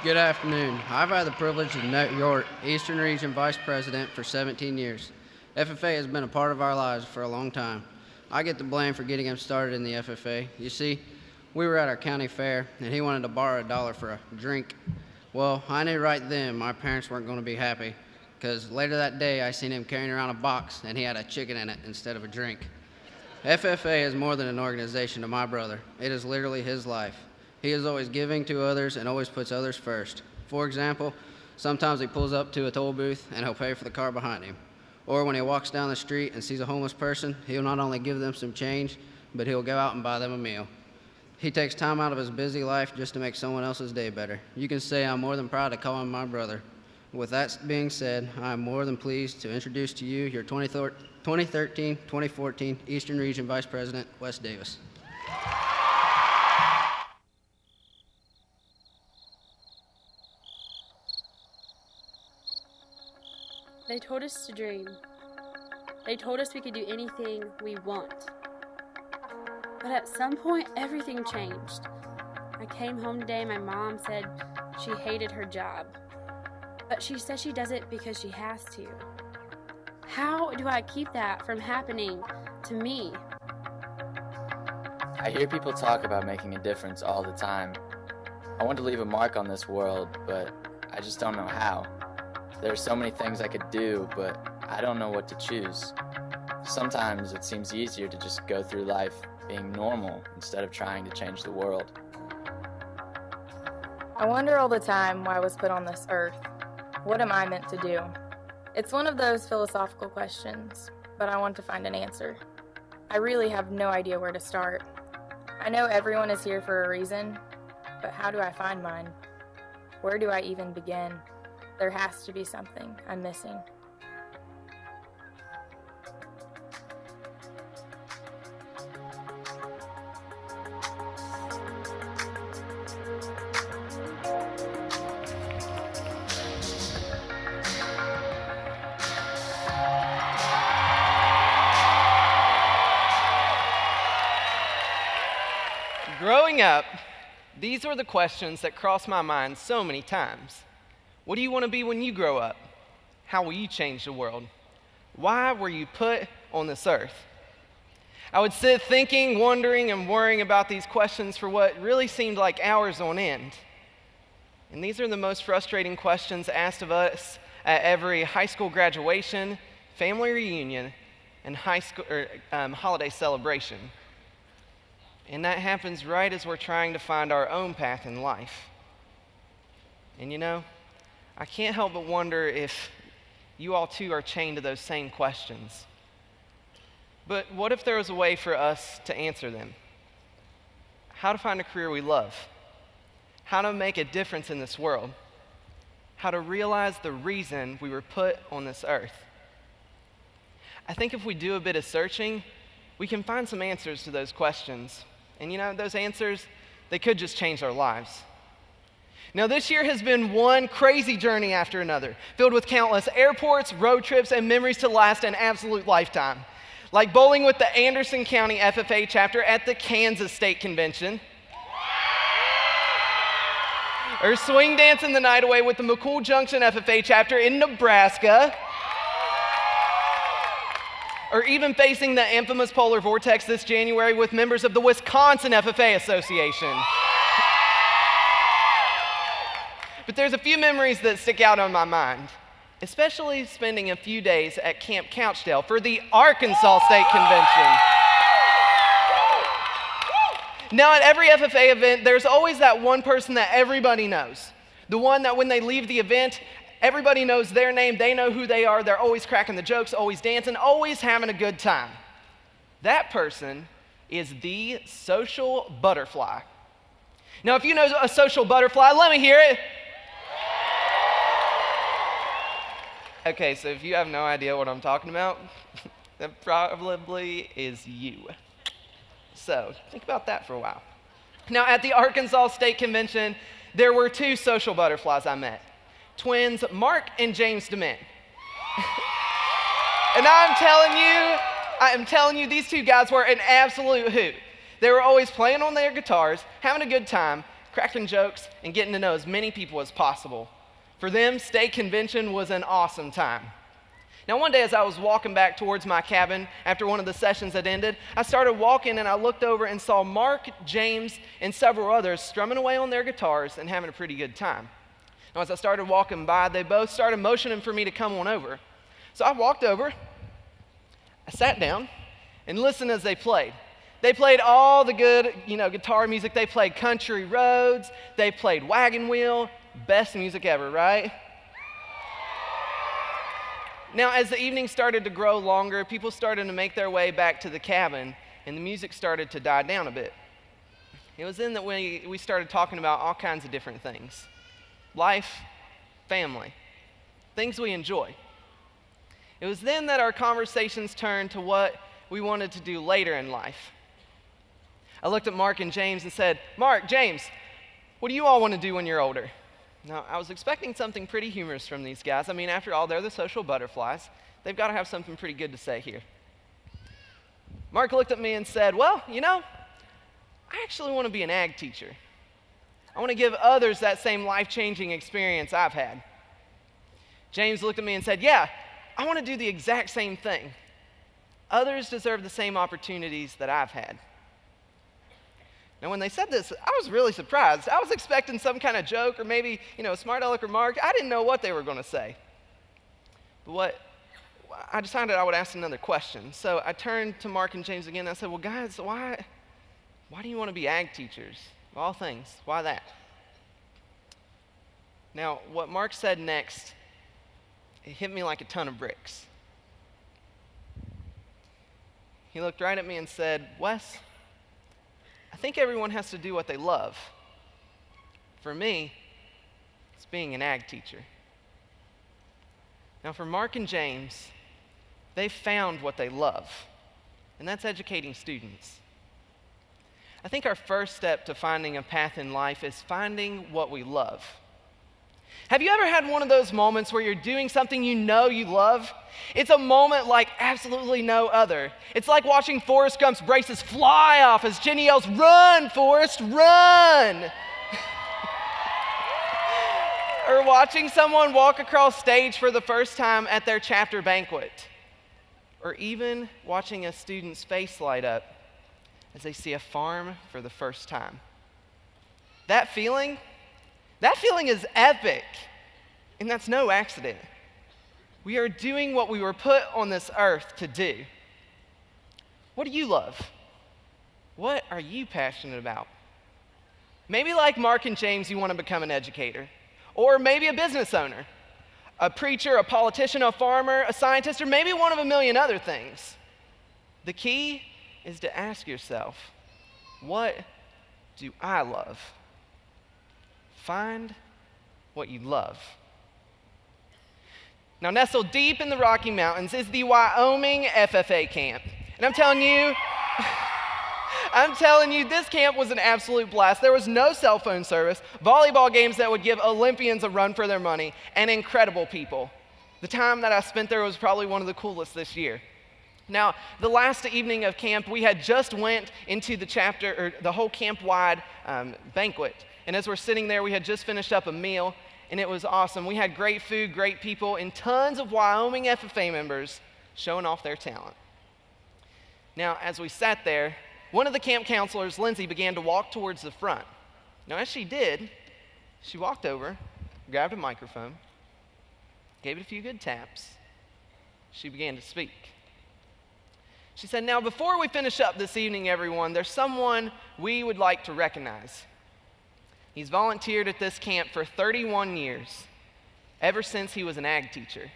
Good afternoon. I've had the privilege of New York Eastern Region Vice President for 17 years. FFA has been a part of our lives for a long time. I get the blame for getting him started in the FFA. You see, we were at our county fair, and he wanted to borrow $1 for a drink. Well, I knew right then my parents weren't going to be happy, because later that day I seen him carrying around a box, and he had a chicken in it instead of a drink. FFA is more than an organization to my brother. It is literally his life. He is always giving to others and always puts others first. For example, sometimes he pulls up to a toll booth and he'll pay for the car behind him. Or when he walks down the street and sees a homeless person, he'll not only give them some change, but he'll go out and buy them a meal. He takes time out of his busy life just to make someone else's day better. You can say I'm more than proud to call him my brother. With that being said, I am more than pleased to introduce to you your 2013-2014 Eastern Region Vice President, Wes Davis. They told us to dream. They told us we could do anything we want. But at some point, everything changed. I came home today and my mom said she hated her job. But she says she does it because she has to. How do I keep that from happening to me? I hear people talk about making a difference all the time. I want to leave a mark on this world, but I just don't know how. There are so many things I could do, but I don't know what to choose. Sometimes it seems easier to just go through life being normal instead of trying to change the world. I wonder all the time why I was put on this earth. What am I meant to do? It's one of those philosophical questions, but I want to find an answer. I really have no idea where to start. I know everyone is here for a reason, but how do I find mine? Where do I even begin? There has to be something I'm missing. Growing up, these were the questions that crossed my mind so many times. What do you want to be when you grow up? How will you change the world? Why were you put on this earth? I would sit thinking, wondering, and worrying about these questions for what really seemed like hours on end. And these are the most frustrating questions asked of us at every high school graduation, family reunion, and holiday celebration. And that happens right as we're trying to find our own path in life. And you know, I can't help but wonder if you all too are chained to those same questions. But what if there was a way for us to answer them? How to find a career we love? How to make a difference in this world? How to realize the reason we were put on this earth? I think if we do a bit of searching, we can find some answers to those questions. And you know, those answers, they could just change our lives. Now, this year has been one crazy journey after another, filled with countless airports, road trips, and memories to last an absolute lifetime. Like bowling with the Anderson County FFA chapter at the Kansas State Convention, or swing dancing the night away with the McCool Junction FFA chapter in Nebraska, or even facing the infamous polar vortex this January with members of the Wisconsin FFA Association. But there's a few memories that stick out on my mind, especially spending a few days at Camp Couchdale for the Arkansas State Convention. Now, at every FFA event, there's always that one person that everybody knows. The one that when they leave the event, everybody knows their name, they know who they are, they're always cracking the jokes, always dancing, always having a good time. That person is the social butterfly. Now, if you know a social butterfly, let me hear it. Okay, so if you have no idea what I'm talking about, that probably is you. So think about that for a while. Now, at the Arkansas State Convention, there were two social butterflies I met. Twins Mark and James DeMint. And I am telling you, these two guys were an absolute hoot. They were always playing on their guitars, having a good time, cracking jokes, and getting to know as many people as possible. For them, state convention was an awesome time. Now, one day as I was walking back towards my cabin after one of the sessions had ended, I started walking and I looked over and saw Mark, James, and several others strumming away on their guitars and having a pretty good time. Now, as I started walking by, they both started motioning for me to come on over. So I walked over, I sat down, and listened as they played. They played all the good, guitar music. They played Country Roads. They played Wagon Wheel. Best music ever, right? Now, as the evening started to grow longer, people started to make their way back to the cabin, and the music started to die down a bit. It was then that we started talking about all kinds of different things. Life, family, things we enjoy. It was then that our conversations turned to what we wanted to do later in life. I looked at Mark and James and said, "Mark, James, what do you all want to do when you're older?" Now, I was expecting something pretty humorous from these guys. I mean, after all, they're the social butterflies. They've got to have something pretty good to say here. Mark looked at me and said, "Well, I actually want to be an ag teacher. I want to give others that same life-changing experience I've had." James looked at me and said, "Yeah, I want to do the exact same thing. Others deserve the same opportunities that I've had." Now, when they said this, I was really surprised. I was expecting some kind of joke or maybe, a smart aleck remark. I didn't know what they were going to say. But I decided I would ask another question. So I turned to Mark and James again and I said, "Well, guys, why do you want to be ag teachers? Of all things, why that?" Now, what Mark said next, it hit me like a ton of bricks. He looked right at me and said, "Wes, I think everyone has to do what they love. For me, it's being an ag teacher." Now, for Mark and James, they found what they love, and that's educating students. I think our first step to finding a path in life is finding what we love. Have you ever had one of those moments where you're doing something you know you love? It's a moment like absolutely no other. It's like watching Forrest Gump's braces fly off as Jenny yells, "Run, Forrest, run!" Or watching someone walk across stage for the first time at their chapter banquet. Or even watching a student's face light up as they see a farm for the first time. That feeling is epic, and that's no accident. We are doing what we were put on this earth to do. What do you love? What are you passionate about? Maybe like Mark and James, you want to become an educator, or maybe a business owner, a preacher, a politician, a farmer, a scientist, or maybe one of a million other things. The key is to ask yourself, what do I love? Find what you love. Now, nestled deep in the Rocky Mountains is the Wyoming FFA camp. And I'm telling you, this camp was an absolute blast. There was no cell phone service, volleyball games that would give Olympians a run for their money, and incredible people. The time that I spent there was probably one of the coolest this year. Now, the last evening of camp, we had just went into the whole camp-wide banquet. And as we're sitting there, we had just finished up a meal, and it was awesome. We had great food, great people, and tons of Wyoming FFA members showing off their talent. Now, as we sat there, one of the camp counselors, Lindsay, began to walk towards the front. Now, as she did, she walked over, grabbed a microphone, gave it a few good taps. She began to speak. She said, "Now, before we finish up this evening, everyone, there's someone we would like to recognize. He's volunteered at this camp for 31 years, ever since he was an ag teacher.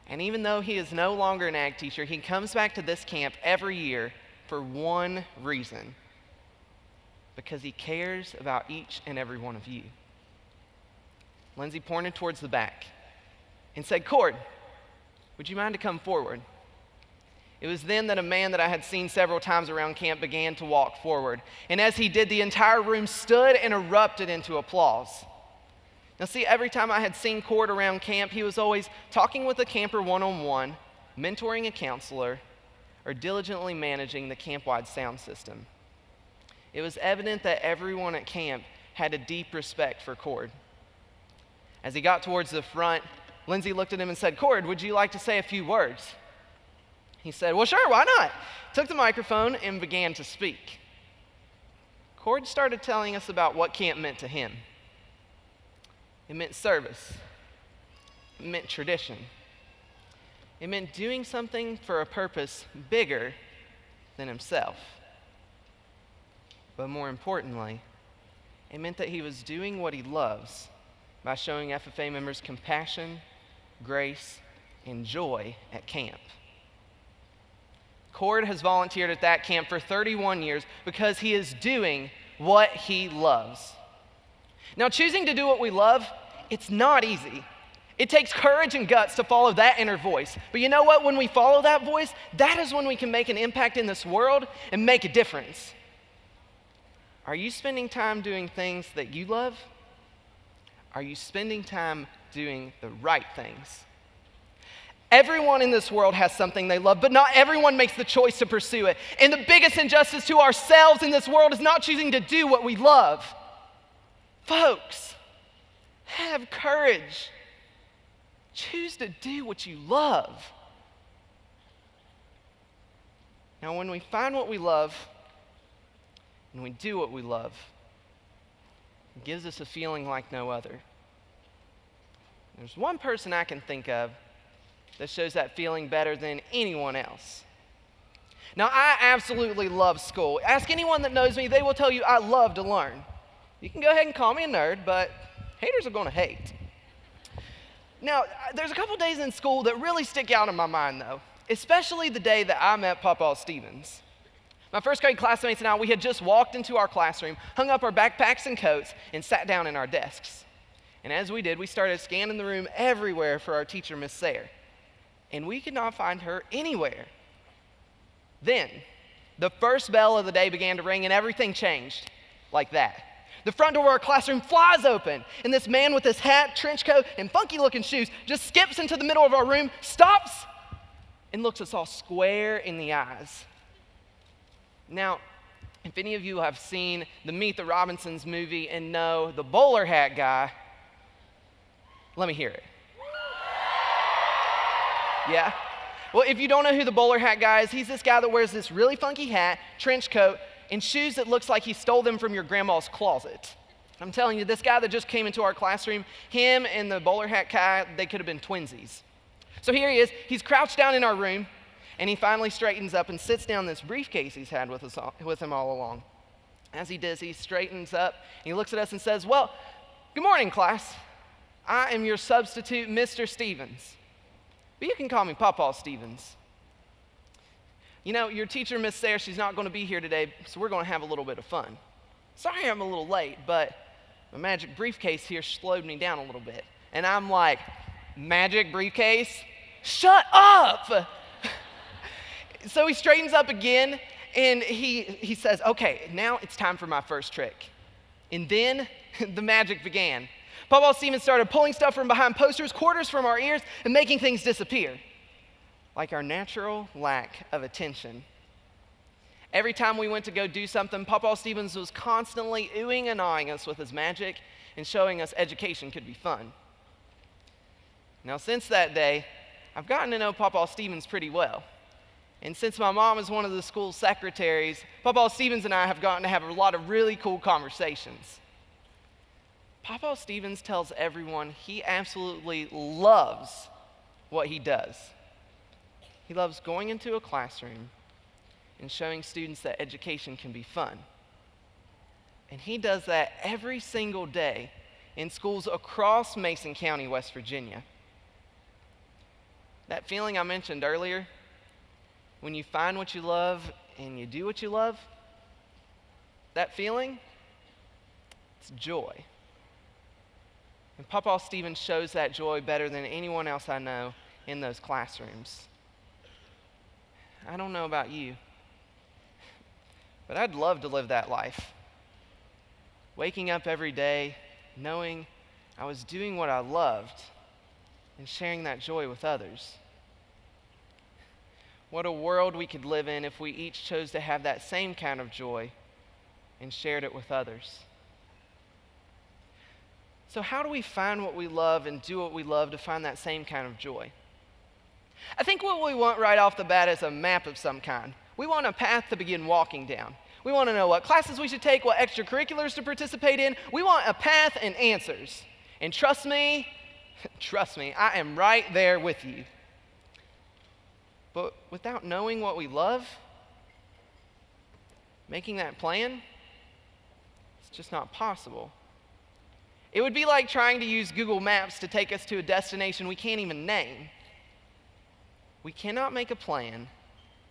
And even though he is no longer an ag teacher, he comes back to this camp every year for one reason: because he cares about each and every one of you." Lindsay pointed towards the back and said, "Cord, would you mind to come forward?" It was then that a man that I had seen several times around camp began to walk forward. And as he did, the entire room stood and erupted into applause. Now see, every time I had seen Cord around camp, he was always talking with a camper one-on-one, mentoring a counselor, or diligently managing the camp-wide sound system. It was evident that everyone at camp had a deep respect for Cord. As he got towards the front, Lindsay looked at him and said, "Cord, would you like to say a few words?" He said, "Well, sure, why not?" Took the microphone and began to speak. Cord started telling us about what camp meant to him. It meant service. It meant tradition. It meant doing something for a purpose bigger than himself. But more importantly, it meant that he was doing what he loves by showing FFA members compassion, grace, and joy at camp. Cord has volunteered at that camp for 31 years because he is doing what he loves. Now, choosing to do what we love, it's not easy. It takes courage and guts to follow that inner voice. But you know what? When we follow that voice, that is when we can make an impact in this world and make a difference. Are you spending time doing things that you love? Are you spending time doing the right things? Everyone in this world has something they love, but not everyone makes the choice to pursue it. And the biggest injustice to ourselves in this world is not choosing to do what we love. Folks, have courage. Choose to do what you love. Now, when we find what we love and we do what we love, it gives us a feeling like no other. There's one person I can think of that shows that feeling better than anyone else. Now, I absolutely love school. Ask anyone that knows me, they will tell you I love to learn. You can go ahead and call me a nerd, but haters are going to hate. Now, there's a couple days in school that really stick out in my mind, though, especially the day that I met Papa Stevens. My first grade classmates and I, we had just walked into our classroom, hung up our backpacks and coats, and sat down in our desks. And as we did, we started scanning the room everywhere for our teacher, Miss Sayre. And we could not find her anywhere. Then, the first bell of the day began to ring and everything changed like that. The front door of our classroom flies open, and this man with his hat, trench coat, and funky-looking shoes just skips into the middle of our room, stops, and looks us all square in the eyes. Now, if any of you have seen the Meet the Robinsons movie and know the bowler hat guy, let me hear it. Yeah? Well, if you don't know who the bowler hat guy is, he's this guy that wears this really funky hat, trench coat, and shoes that looks like he stole them from your grandma's closet. I'm telling you, this guy that just came into our classroom, him and the bowler hat guy, they could have been twinsies. So here he is, he's crouched down in our room, and he finally straightens up and sits down this briefcase he's had with him all along. As he does, he straightens up, and he looks at us and says, "Well, good morning, class. I am your substitute, Mr. Stevens. But you can call me Papa Stevens. You know, your teacher, Miss Sayre, she's not going to be here today, so we're going to have a little bit of fun. Sorry I'm a little late, but my magic briefcase here slowed me down a little bit." And I'm like, "Magic briefcase? Shut up!" So he straightens up again, and he says, "Okay, now it's time for my first trick." And then the magic began. Papa Stevens started pulling stuff from behind posters, quarters from our ears, and making things disappear, like our natural lack of attention. Every time we went to go do something, Papa Stevens was constantly oohing and awing us with his magic and showing us education could be fun. Now, since that day, I've gotten to know Papa Stevens pretty well. And since my mom is one of the school secretaries, Papa Stevens and I have gotten to have a lot of really cool conversations. Papa Stevens tells everyone he absolutely loves what he does. He loves going into a classroom and showing students that education can be fun. And he does that every single day in schools across Mason County, West Virginia. That feeling I mentioned earlier, when you find what you love and you do what you love, that feeling, it's joy. And Papa Stevens shows that joy better than anyone else I know in those classrooms. I don't know about you, but I'd love to live that life. Waking up every day, knowing I was doing what I loved and sharing that joy with others. What a world we could live in if we each chose to have that same kind of joy and shared it with others. So how do we find what we love and do what we love to find that same kind of joy? I think what we want right off the bat is a map of some kind. We want a path to begin walking down. We want to know what classes we should take, what extracurriculars to participate in. We want a path and answers. And trust me, I am right there with you. But without knowing what we love, making that plan, it's just not possible. It would be like trying to use Google Maps to take us to a destination we can't even name. We cannot make a plan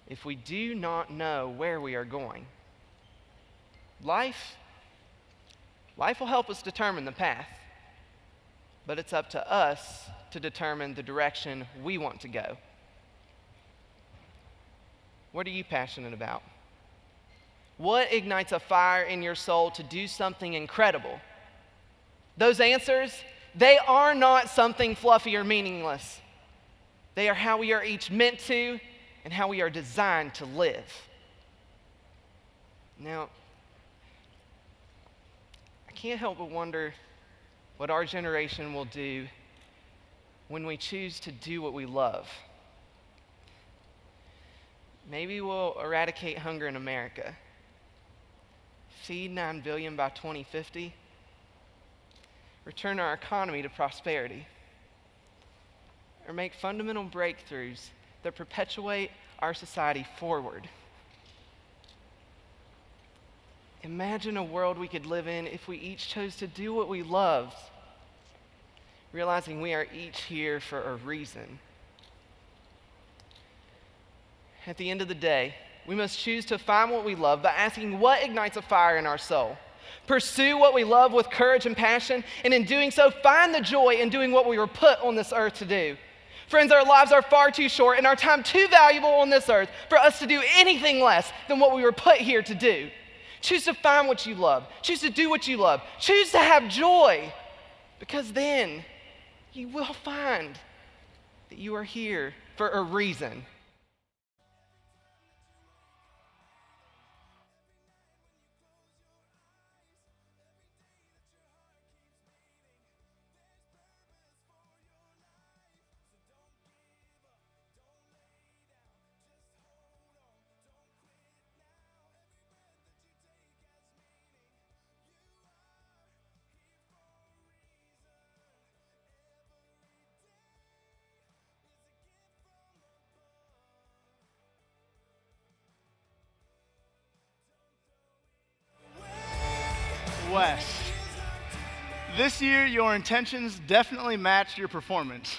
if we do not know where we are going. Life will help us determine the path, but it's up to us to determine the direction we want to go. What are you passionate about? What ignites a fire in your soul to do something incredible? Those answers, they are not something fluffy or meaningless. They are how we are each meant to and how we are designed to live. Now, I can't help but wonder what our generation will do when we choose to do what we love. Maybe we'll eradicate hunger in America, feed 9 billion by 2050, return our economy to prosperity, or make fundamental breakthroughs that perpetuate our society forward. Imagine a world we could live in if we each chose to do what we loved, realizing we are each here for a reason. At the end of the day, we must choose to find what we love by asking what ignites a fire in our soul. Pursue what we love with courage and passion, and in doing so, find the joy in doing what we were put on this earth to do. Friends, our lives are far too short and our time too valuable on this earth for us to do anything less than what we were put here to do. Choose to find what you love. Choose to do what you love. Choose to have joy, because then you will find that you are here for a reason. Wes, this year your intentions definitely matched your performance.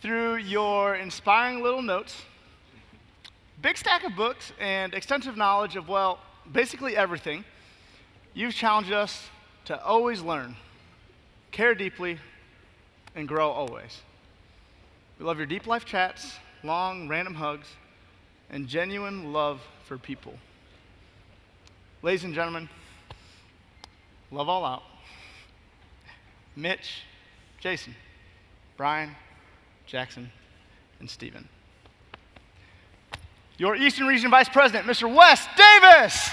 Through your inspiring little notes, big stack of books, and extensive knowledge of, well, basically everything, you've challenged us to always learn, care deeply, and grow always. We love your deep life chats, long random hugs, and genuine love for people. Ladies and gentlemen, love all out. Mitch, Jason, Brian, Jackson, and Stephen. Your Eastern Region Vice President, Mr. Wes Davis.